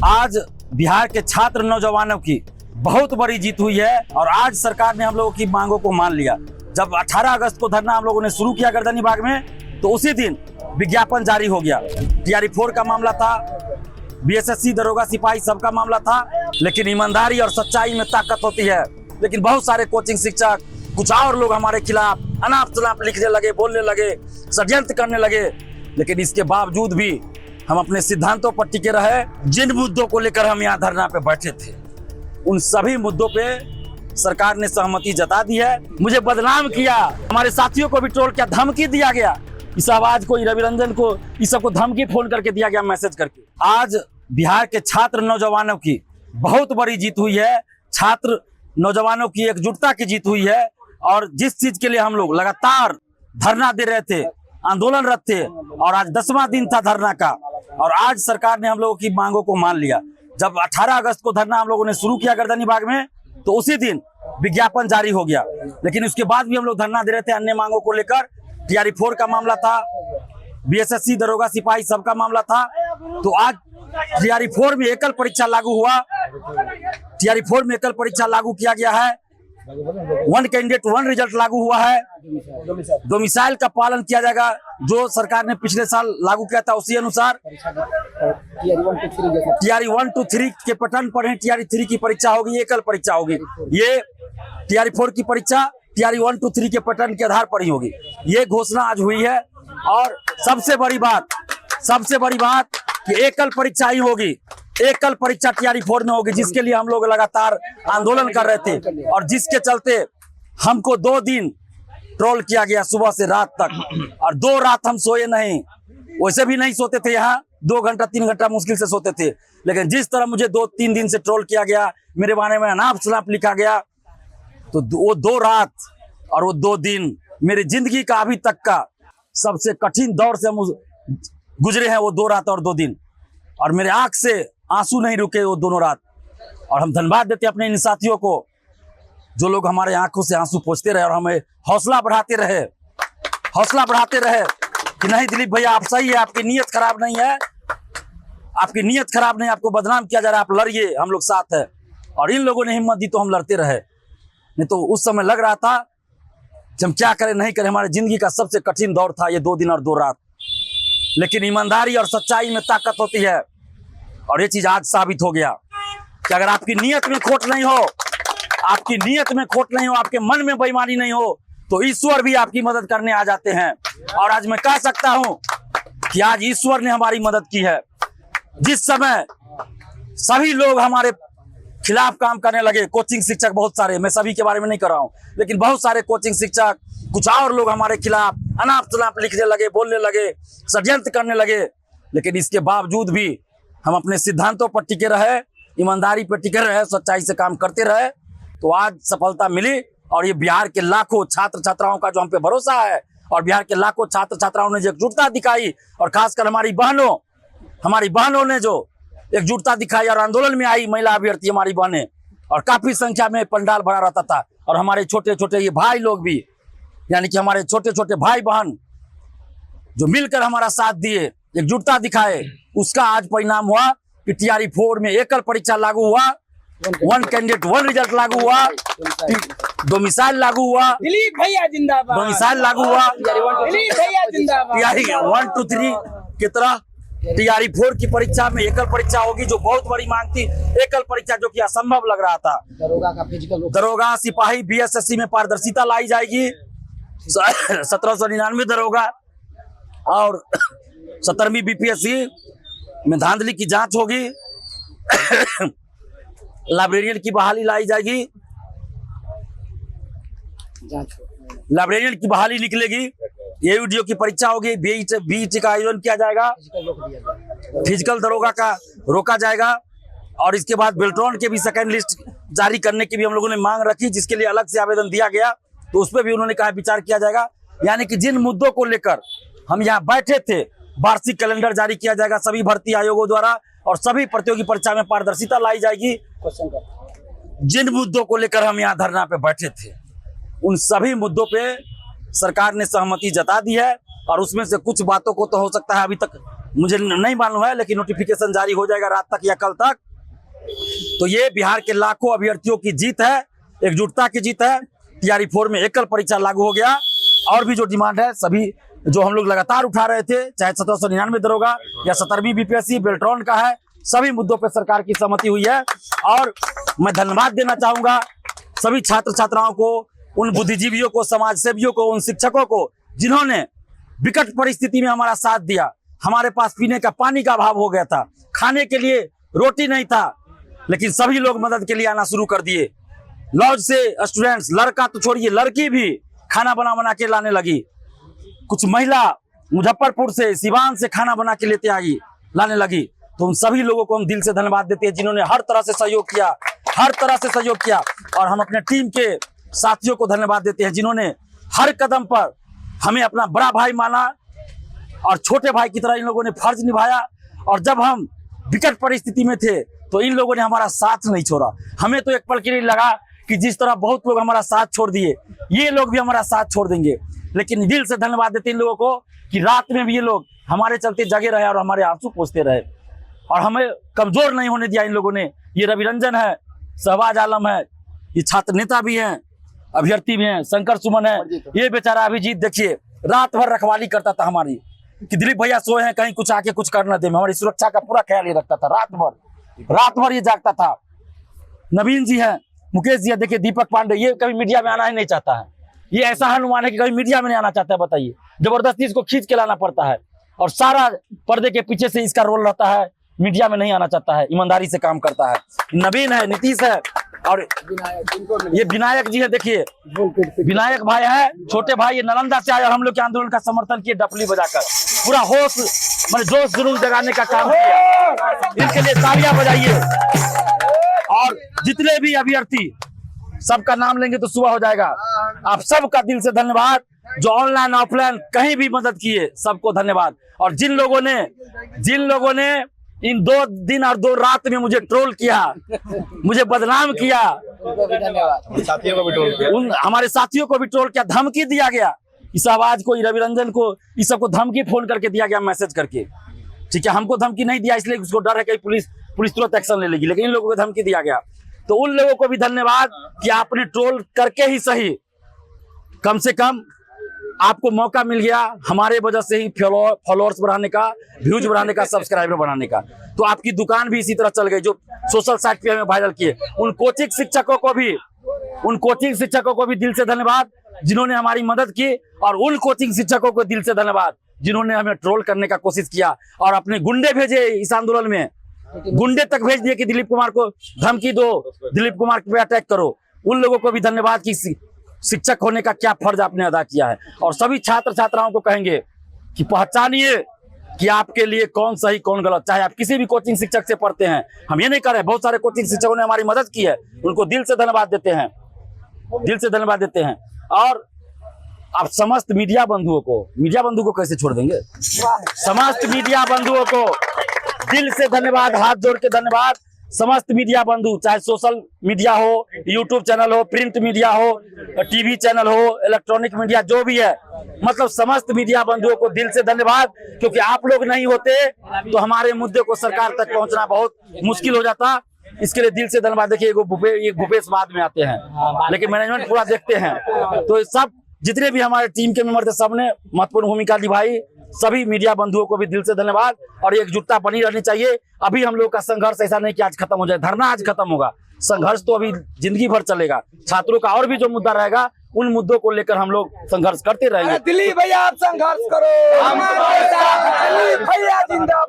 आज बिहार के छात्र नौजवानों की बहुत बड़ी जीत हुई है और आज सरकार ने हम लोगों की मांगों को मान लिया। जब 18 अगस्त को धरना हम लोगों ने शुरू किया गर्दनी बाग में, तो उसी दिन विज्ञापन जारी हो गया। टीआरई 4 का मामला था, बीएसएससी, दरोगा, सिपाही सबका मामला था। लेकिन ईमानदारी और सच्चाई में ताकत होती है। लेकिन बहुत सारे कोचिंग शिक्षक, कुछ और लोग हमारे खिलाफ अनाप शनाप लिखने लगे, बोलने लगे, षड्यंत्र करने लगे। लेकिन इसके बावजूद भी हम अपने सिद्धांतों पर टिके रहे। जिन मुद्दों को लेकर हम यहाँ धरना पे बैठे थे, उन सभी मुद्दों पे सरकार ने सहमति जता दी है। मुझे बदनाम किया, हमारे साथियों को भी ट्रोल किया, धमकी दिया गया। इस आवाज को, रवि रंजन को, इस सबको धमकी फोन करके दिया गया, मैसेज करके। आज बिहार के छात्र नौजवानों की बहुत बड़ी जीत हुई है। छात्र नौजवानों की एकजुटता की जीत हुई है। और जिस चीज के लिए हम लोग लगातार धरना दे रहे थे, आंदोलनरत थे, और आज 10वां दिन था धरना का, और आज सरकार ने हम लोगों की मांगों को मान लिया। जब 18 अगस्त को धरना हम लोगों ने शुरू किया गर्दनी बाग में, तो उसी दिन विज्ञापन जारी हो गया। लेकिन उसके बाद भी हम लोग धरना दे रहे थे अन्य मांगों को लेकर। टीआरई 4 का मामला था, बीएसएससी, दरोगा, सिपाही सबका मामला था। तो आज टीआरई 4 में एकल परीक्षा लागू हुआ। टीआरई 4 में एकल परीक्षा लागू किया गया है। 1 कैंडिडेट 1 रिजल्ट लागू हुआ है। डोमिसाइल का पालन किया जाएगा, जो सरकार ने पिछले साल लागू किया था उसी अनुसार। टीआरई 1 to 3 के पैटर्न पर है। टीआरई 3 की परीक्षा होगी, एकल परीक्षा होगी। ये टीआरई 4 की परीक्षा टीआरई 1 to 3 के पैटर्न के आधार पर ही होगी। ये घोषणा आज हुई है। और सबसे बड़ी बात कि एकल परीक्षा ही होगी। एकल परीक्षा टीआरई 4 में होगी, जिसके लिए हम लोग लगातार आंदोलन कर रहे थे और जिसके चलते हमको 2 दिन ट्रोल किया गया, सुबह से रात तक। और 2 रात हम सोए नहीं, वैसे भी नहीं सोते थे। यहाँ 2 घंटा 3 घंटा मुश्किल से सोते थे। लेकिन जिस तरह मुझे 2-3 दिन से ट्रोल किया गया, मेरे बारे में अनाप शनाप लिखा गया, तो वो 2 रात और वो 2 दिन मेरी जिंदगी का अभी तक का सबसे कठिन दौर से हम गुजरे हैं। वो 2 रात और 2 दिन, और मेरे आंख से आंसू नहीं रुके वो दोनों रात। और हम धन्यवाद देते अपने इन साथियों को, जो लोग हमारे आंखों से आंसू पोंछते रहे और हमें हौसला बढ़ाते रहे कि नहीं दिलीप भैया, आप सही है, आपकी नीयत खराब नहीं है, आपको बदनाम किया जा रहा है, आप लड़िए, हम लोग साथ हैं। और इन लोगों ने हिम्मत दी तो हम लड़ते रहे। नहीं तो उस समय लग रहा था कि हम क्या करें नहीं करें। हमारी जिंदगी का सबसे कठिन दौर था ये 2 दिन और 2 रात। लेकिन ईमानदारी और सच्चाई में ताकत होती है। और ये चीज आज साबित हो गया कि अगर आपकी नीयत में खोट नहीं हो, आपके मन में बेईमानी नहीं हो, तो ईश्वर भी आपकी मदद करने आ जाते हैं। और आज मैं कह सकता हूं कि आज ईश्वर ने हमारी मदद की है। जिस समय सभी लोग हमारे खिलाफ काम करने लगे, कोचिंग शिक्षक बहुत सारे, मैं सभी के बारे में नहीं कर रहा हूं, लेकिन बहुत सारे कोचिंग शिक्षक, कुछ और लोग हमारे खिलाफ अनाप शनाप लिखने लगे, बोलने लगे, षड्यंत्र करने लगे। लेकिन इसके बावजूद भी हम अपने सिद्धांतों पर टिके रहे, ईमानदारी पर टिके रहे, सच्चाई से काम करते रहे, तो आज सफलता मिली। और ये बिहार के लाखों छात्र छात्राओं का जो हम पे भरोसा है, और बिहार के लाखों छात्र छात्राओं ने जो एकजुटता दिखाई, और खासकर हमारी बहनों ने जो एकजुटता दिखाई और आंदोलन में आई महिला अभ्यर्थी हमारी बहनें, और काफी संख्या में पंडाल भरा रहता था। और हमारे छोटे छोटे ये भाई लोग भी, यानी कि हमारे छोटे छोटे भाई बहन जो मिलकर हमारा साथ दिए, एकजुटता दिखाए, उसका आज परिणाम हुआ कि टीआरई 4 में एकल परीक्षा लागू हुआ, 1 कैंडिडेट 1 रिजल्ट लागू हुआ, डोमिसाइल लागू हुआ, दिलीप भैया जिंदाबाद, डोमिसाइल लागू हुआ, दिलीप भैया जिंदाबाद। टीआरई 1 to 3 की तरह टीआरई 4 की परीक्षा में एकल परीक्षा होगी, जो बहुत बड़ी मांग थी। एकल परीक्षा जो कि असंभव लग रहा था। दरोगा, सिपाही, बीएसएससी में पारदर्शिता लाई जाएगी। 1799 दरोगा और 17वीं बीपीएससी में धांधली की जांच होगी। लाइब्रेरियन की बहाली लाई जाएगी, लाइब्रेरियन की बहाली निकलेगी। एयूडीओ की परीक्षा होगी, बीईटी का आयोजन किया जाएगा, फिजिकल दरोगा का रोका जाएगा। और इसके बाद बेल्ट्रॉन के भी सेकंड लिस्ट जारी करने की भी हम लोगों ने मांग रखी, जिसके लिए अलग से आवेदन दिया गया, तो उस पर भी उन्होंने कहा विचार किया जाएगा। यानी कि जिन मुद्दों को लेकर हम यहाँ बैठे थे, वार्षिक कैलेंडर जारी किया जाएगा सभी भर्ती आयोगों द्वारा, और सभी प्रतियोगी परीक्षा में पारदर्शिता लाई जाएगी। जिन मुद्दों को लेकर हम यहाँ धरना पे बैठे थे, उन सभी मुद्दों पे सरकार ने सहमति जता दी है। और उसमें से कुछ बातों को तो हो सकता है अभी तक मुझे नहीं मालूम है, लेकिन नोटिफिकेशन जारी हो जाएगा रात तक या कल तक। तो ये बिहार के लाखों अभ्यर्थियों की जीत है, एकजुटता की जीत है। तैयारी 4 में एकल परीक्षा लागू हो गया। और भी जो डिमांड है सभी जो हम लोग लगातार उठा रहे थे, चाहे 1799 दरोगा या 17वीं बीपीएससी बेल्ट्रॉन का है, सभी मुद्दों पर सरकार की सहमति हुई है। और मैं धन्यवाद देना चाहूंगा सभी छात्र छात्राओं को, उन बुद्धिजीवियों को, समाज सेवियों को, उन शिक्षकों को जिन्होंने विकट परिस्थिति में हमारा साथ दिया। हमारे पास पीने का पानी का अभाव हो गया था, खाने के लिए रोटी नहीं था, लेकिन सभी लोग मदद के लिए आना शुरू कर दिए। लॉज से स्टूडेंट्स, लड़का तो छोड़िए लड़की भी खाना बना के लाने लगी। कुछ महिला मुजफ्फरपुर से, सिवान से खाना बना के लेते आई, लाने लगी। तो उन सभी लोगों को हम दिल से धन्यवाद देते हैं जिन्होंने हर तरह से सहयोग किया, हर तरह से सहयोग किया। और हम अपने टीम के साथियों को धन्यवाद देते हैं जिन्होंने हर कदम पर हमें अपना बड़ा भाई माना और छोटे भाई की तरह इन लोगों ने फर्ज निभाया। और जब हम विकट परिस्थिति में थे तो इन लोगों ने हमारा साथ नहीं छोड़ा। हमें तो एक पल के लिए लगा कि जिस तरह बहुत लोग हमारा साथ छोड़ दिए, ये लोग भी हमारा साथ छोड़ देंगे। लेकिन दिल से धन्यवाद देते इन लोगों को कि रात में भी ये लोग हमारे चलते जगे रहे और हमारे आंसू पोंछते रहे और हमें कमजोर नहीं होने दिया इन लोगों ने। ये रवि रंजन है, शहबाज आलम है, ये छात्र नेता भी हैं, अभ्यर्थी भी हैं, शंकर सुमन है। ये बेचारा अभिजीत देखिए रात भर रखवाली करता था हमारी, कि दिलीप भैया सोए हैं कहीं कुछ आके कुछ कर न दे। हमारी सुरक्षा का पूरा ख्याल ये रखता था, रात भर ये जागता था। नवीन जी हैं, मुकेश जी है, देखिए दीपक पांडे, ये कभी मीडिया में आना ही नहीं चाहता है। ये ऐसा हनुमान है कि कभी मीडिया में नहीं आना चाहता है। बताइए, जबरदस्ती इसको खींच के लाना पड़ता है और सारा पर्दे के पीछे से इसका रोल रहता है, मीडिया में नहीं आना चाहता है, ईमानदारी से काम करता है। नवीन है, नीतीश है और ये विनायक जी है। देखिए विनायक भाई है, छोटे भाई, ये नालंदा से आए और हम लोग के आंदोलन का समर्थन किए डपली बजाकर। पूरा होश मैंने जोश जुनून जगाने का काम किया, इनके लिए तालियां बजाइए। और जितने भी अभ्यर्थी, सबका नाम लेंगे तो सुबह हो जाएगा। आप सबका दिल से धन्यवाद, जो ऑनलाइन ऑफलाइन कहीं भी मदद किए, सबको धन्यवाद। और जिन लोगों ने इन 2 दिन और 2 रात में मुझे ट्रोल किया, मुझे बदनाम किया, उन हमारे साथियों को भी ट्रोल किया, धमकी दिया गया। इस आवाज को, रवि रंजन को, इस सबको धमकी फोन करके दिया गया, मैसेज करके। ठीक है, हमको धमकी नहीं दिया इसलिए उसको डर है कि पुलिस तुरंत एक्शन ले लेगी, लेकिन इन लोगों को धमकी दिया गया। तो उन लोगों को भी धन्यवाद कि आपने ट्रोल करके ही सही, कम से कम आपको मौका मिल गया हमारे वजह से ही फॉलोअर्स बढ़ाने का, व्यूज बढ़ाने का, सब्सक्राइबर बढ़ाने का। तो आपकी दुकान भी इसी तरह चल गई, जो सोशल साइट पे हमें वायरल किए। उन कोचिंग शिक्षकों को भी दिल से धन्यवाद जिन्होंने हमारी मदद की, और उन कोचिंग शिक्षकों को दिल से धन्यवाद जिन्होंने हमें ट्रोल करने का कोशिश किया और अपने गुंडे भेजे इस आंदोलन में। गुंडे तक भेज दिए कि दिलीप कुमार को धमकी दो, दिलीप कुमार पे अटैक करो। उन लोगों को भी धन्यवाद कि शिक्षक होने का क्या फर्ज आपने अदा किया है। और सभी छात्र छात्राओं को कहेंगे कि पहचानिए कि आपके लिए कौन सही कौन गलत, चाहे आप किसी भी कोचिंग शिक्षक से पढ़ते हैं। हम ये नहीं कर रहे, बहुत सारे कोचिंग शिक्षकों ने हमारी मदद की है, उनको दिल से धन्यवाद देते हैं। और आप समस्त मीडिया बंधुओं को कैसे छोड़ देंगे, समस्त मीडिया बंधुओं को दिल से धन्यवाद, हाथ जोड़ के धन्यवाद। समस्त मीडिया बंधु, चाहे सोशल मीडिया हो, यूट्यूब चैनल हो, प्रिंट मीडिया हो, टीवी चैनल हो, इलेक्ट्रॉनिक मीडिया जो भी है, मतलब समस्त मीडिया बंधुओं को दिल से धन्यवाद। क्योंकि आप लोग नहीं होते तो हमारे मुद्दे को सरकार तक पहुंचना बहुत मुश्किल हो जाता। इसके लिए दिल से धन्यवाद। देखिए ये भूपेश बाद में आते हैं, लेकिन मैनेजमेंट पूरा देखते हैं। तो सब जितने भी हमारे टीम के मेंबर थे, सबने महत्वपूर्ण भूमिका निभाई। सभी मीडिया बंधुओं को भी दिल से धन्यवाद। और एकजुटता बनी रहनी चाहिए। अभी हम लोग का संघर्ष ऐसा नहीं कि आज खत्म हो जाए, धरना आज खत्म होगा, संघर्ष तो अभी जिंदगी भर चलेगा। छात्रों का और भी जो मुद्दा रहेगा, उन मुद्दों को लेकर हम लोग संघर्ष करते रहेंगे। दिलीप भैया आप संघर्ष करो, दिलीप भैया जिंदाबाद।